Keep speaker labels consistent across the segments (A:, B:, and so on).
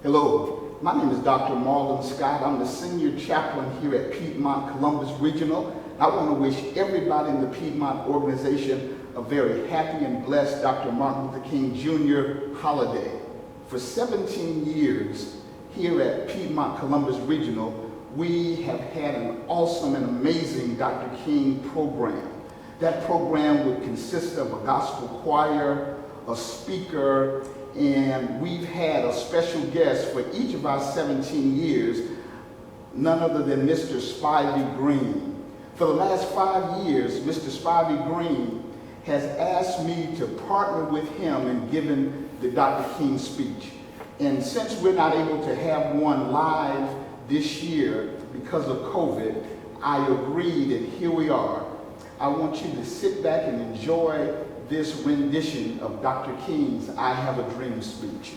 A: Hello, my name is Dr. Marlon Scott. I'm the Senior Chaplain here at Piedmont Columbus Regional. I want to wish everybody in the Piedmont organization a very happy and blessed Dr. Martin Luther King Jr. holiday. For 17 years here at Piedmont Columbus Regional, we have had an awesome and amazing Dr. King program. That program would consist of a gospel choir, a speaker, and we've had a special guest for each of our 17 years, none other than Mr. Spivey Green. For the last 5 years, Mr. Spivey Green has asked me to partner with him in giving the Dr. King speech. And since we're not able to have one live this year because of COVID, I agreed, and here we are. I want you to sit back and enjoy this rendition of Dr. King's I Have a Dream speech.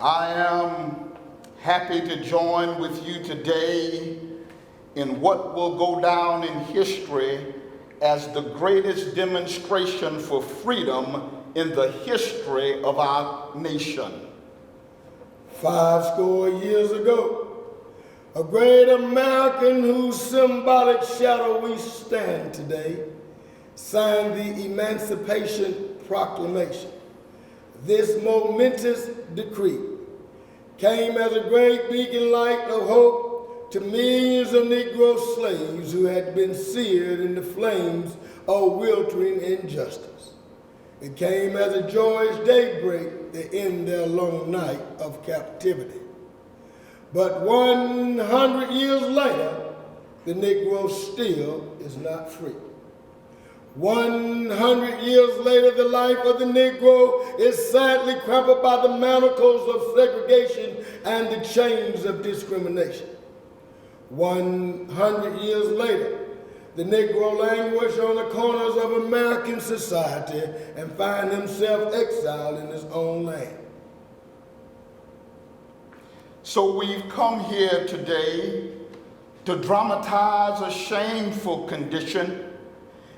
A: I am happy to join with you today in what will go down in history as the greatest demonstration for freedom in the history of our nation.
B: 50 years ago, a great American whose symbolic shadow we stand today signed the Emancipation Proclamation. This momentous decree came as a great beacon light of hope to millions of Negro slaves who had been seared in the flames of weltering injustice. It came as a joyous daybreak to end their long night of captivity. But 100 years later, the Negro still is not free. 100 years later, the life of the Negro is sadly crumpled by the manacles of segregation and the chains of discrimination. 100 years later, the Negro languishes on the corners of American society and finds himself exiled in his own land.
A: So we've come here today to dramatize a shameful condition.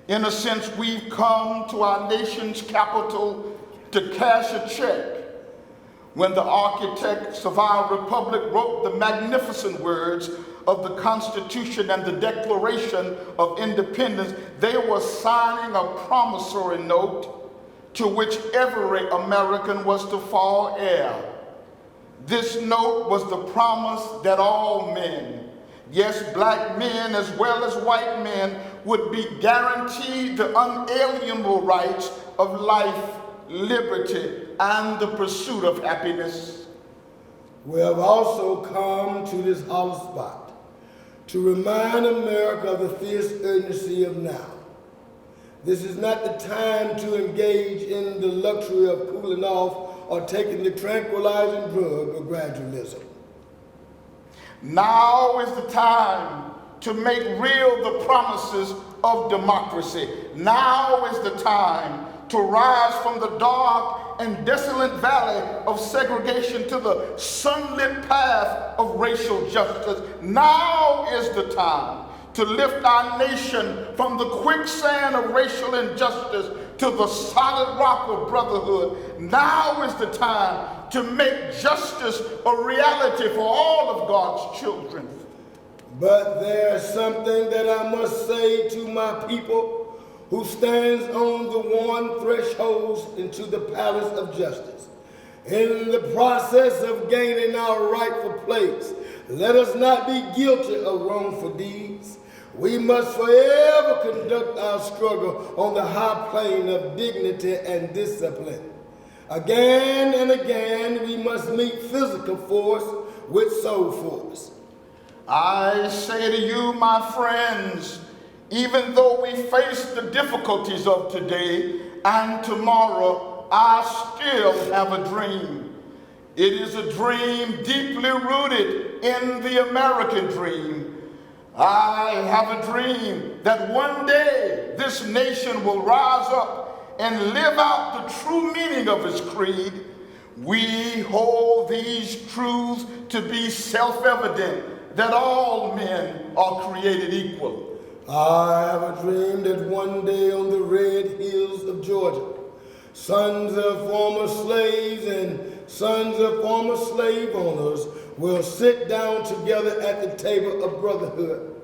A: In a sense, we've come to our nation's capital to cash a check. When the architects of our republic wrote the magnificent words of the Constitution and the Declaration of Independence, they were signing a promissory note to which every American was to fall heir. This note was the promise that all men, yes, black men as well as white men, would be guaranteed the unalienable rights of life, liberty, and the pursuit of happiness.
B: We have also come to this hollow spot to remind America of the fierce urgency of now. This is not the time to engage in the luxury of cooling off or taking the tranquilizing drug of gradualism.
A: Now is the time to make real the promises of democracy. Now is the time to rise from the dark and desolate valley of segregation to the sunlit path of racial justice. Now is the time to lift our nation from the quicksand of racial injustice to the solid rock of brotherhood. Now is the time to make justice a reality for all of God's children.
B: But there's something that I must say to my people who stands on the worn thresholds into the palace of justice. In the process of gaining our rightful place, let us not be guilty of wrongful deeds. We must forever conduct our struggle on the high plane of dignity and discipline. Again and again, we must meet physical force with soul force.
A: I say to you, my friends, even though we face the difficulties of today and tomorrow, I still have a dream. It is a dream deeply rooted in the American dream. I have a dream that one day this nation will rise up and live out the true meaning of its creed. We hold these truths to be self-evident, that all men are created equal.
B: I have a dream that one day on the red hills of Georgia, sons of former slaves and sons of former slave owners will sit down together at the table of brotherhood.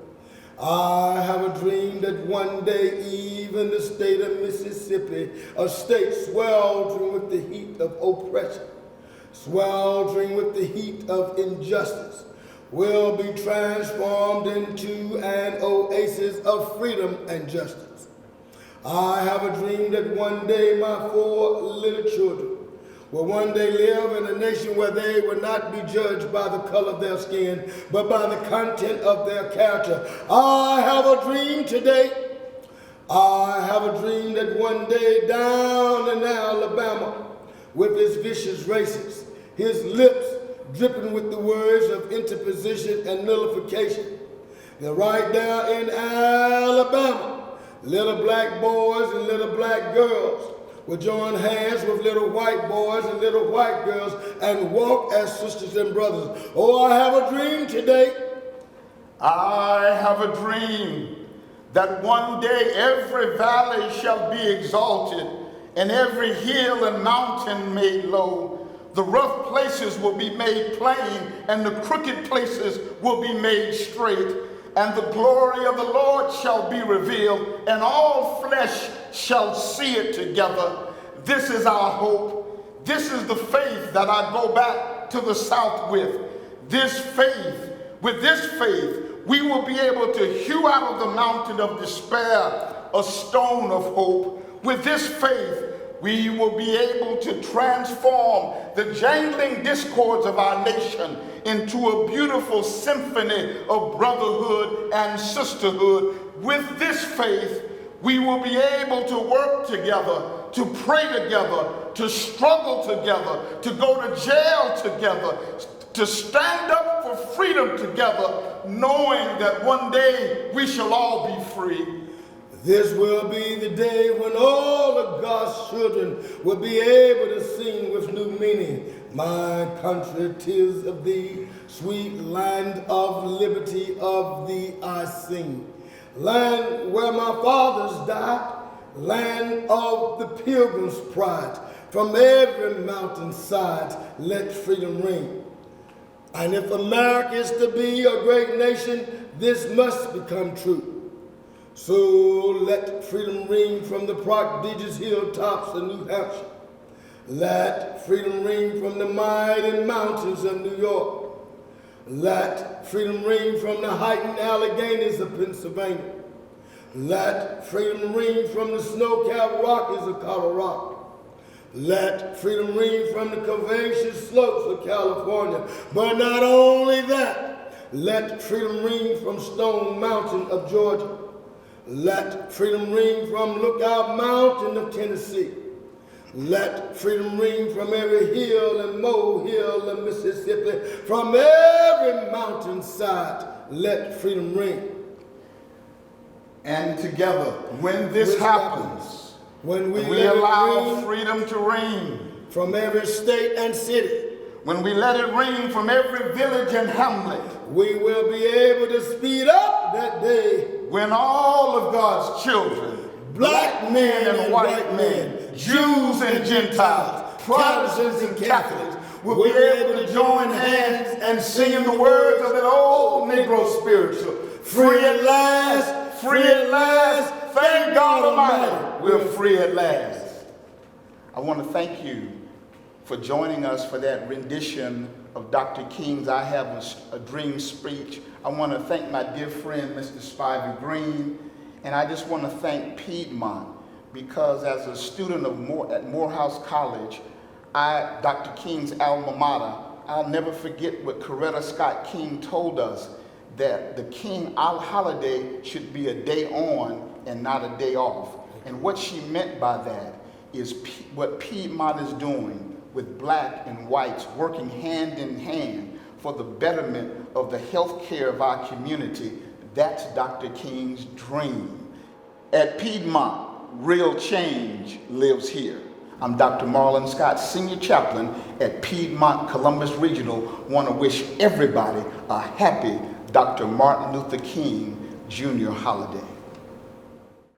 B: I have a dream that one day even the state of Mississippi, a state sweltering with the heat of oppression, sweltering with the heat of injustice, will be transformed into an oasis of freedom and justice. I have a dream that one day my 4 little children will one day live in a nation where they will not be judged by the color of their skin, but by the content of their character. I have a dream today. I have a dream that one day down in Alabama, with his vicious racists, his lips dripping with the words of interposition and nullification, that right there in Alabama, little black boys and little black girls will join hands with little white boys and little white girls and walk as sisters and brothers. Oh, I have a dream today.
A: I have a dream that one day every valley shall be exalted and every hill and mountain made low. The rough places will be made plain and the crooked places will be made straight. And the glory of the Lord shall be revealed, and all flesh shall see it together. This is our hope. This is the faith that I go back to the South with. This faith, with this faith, we will be able to hew out of the mountain of despair a stone of hope. With this faith, we will be able to transform the jangling discords of our nation into a beautiful symphony of brotherhood and sisterhood. With this faith, we will be able to work together, to pray together, to struggle together, to go to jail together, to stand up for freedom together, knowing that one day we shall all be free.
B: This will be the day when all of God's children will be able to sing with new meaning. My country, 'tis of thee, sweet land of liberty, of thee I sing. Land where my fathers died, land of the pilgrim's pride. From every mountainside, let freedom ring. And if America is to be a great nation, this must become true. So let freedom ring from the prodigious hilltops of New Hampshire. Let freedom ring from the mighty mountains of New York. Let freedom ring from the heightened Alleghanies of Pennsylvania. Let freedom ring from the snow-capped Rockies of Colorado. Let freedom ring from the curvaceous slopes of California. But not only that, let freedom ring from Stone Mountain of Georgia. Let freedom ring from Lookout Mountain of Tennessee. Let freedom ring from every hill and molehill of Mississippi. From every mountainside, let freedom ring. And together, when this happens, when we allow freedom to ring from every state and city, when we let it ring from every village and hamlet, we will be able to speed up that day when all of God's children, black men and white men, Jews and Gentiles, Protestants and Catholics, will be able to join hands and sing in the words of an old Negro spiritual. Free at last, free at last, thank God Almighty, we're free at last. I want to thank you for joining us for that rendition of Dr. King's I Have a Dream speech. I want to thank my dear friend, Mr. Spivey Green, and I just want to thank Piedmont, because as a student at Morehouse College, Dr. King's alma mater, I'll never forget what Coretta Scott King told us, that the King holiday should be a day on and not a day off. And what she meant by that is what Piedmont is doing with black and whites working hand in hand for the betterment of the health care of our community. That's Dr. King's dream. At Piedmont, real change lives here. I'm Dr. Marlon Scott, Senior Chaplain at Piedmont Columbus Regional. Want to wish everybody a happy Dr. Martin Luther King
A: Jr. holiday.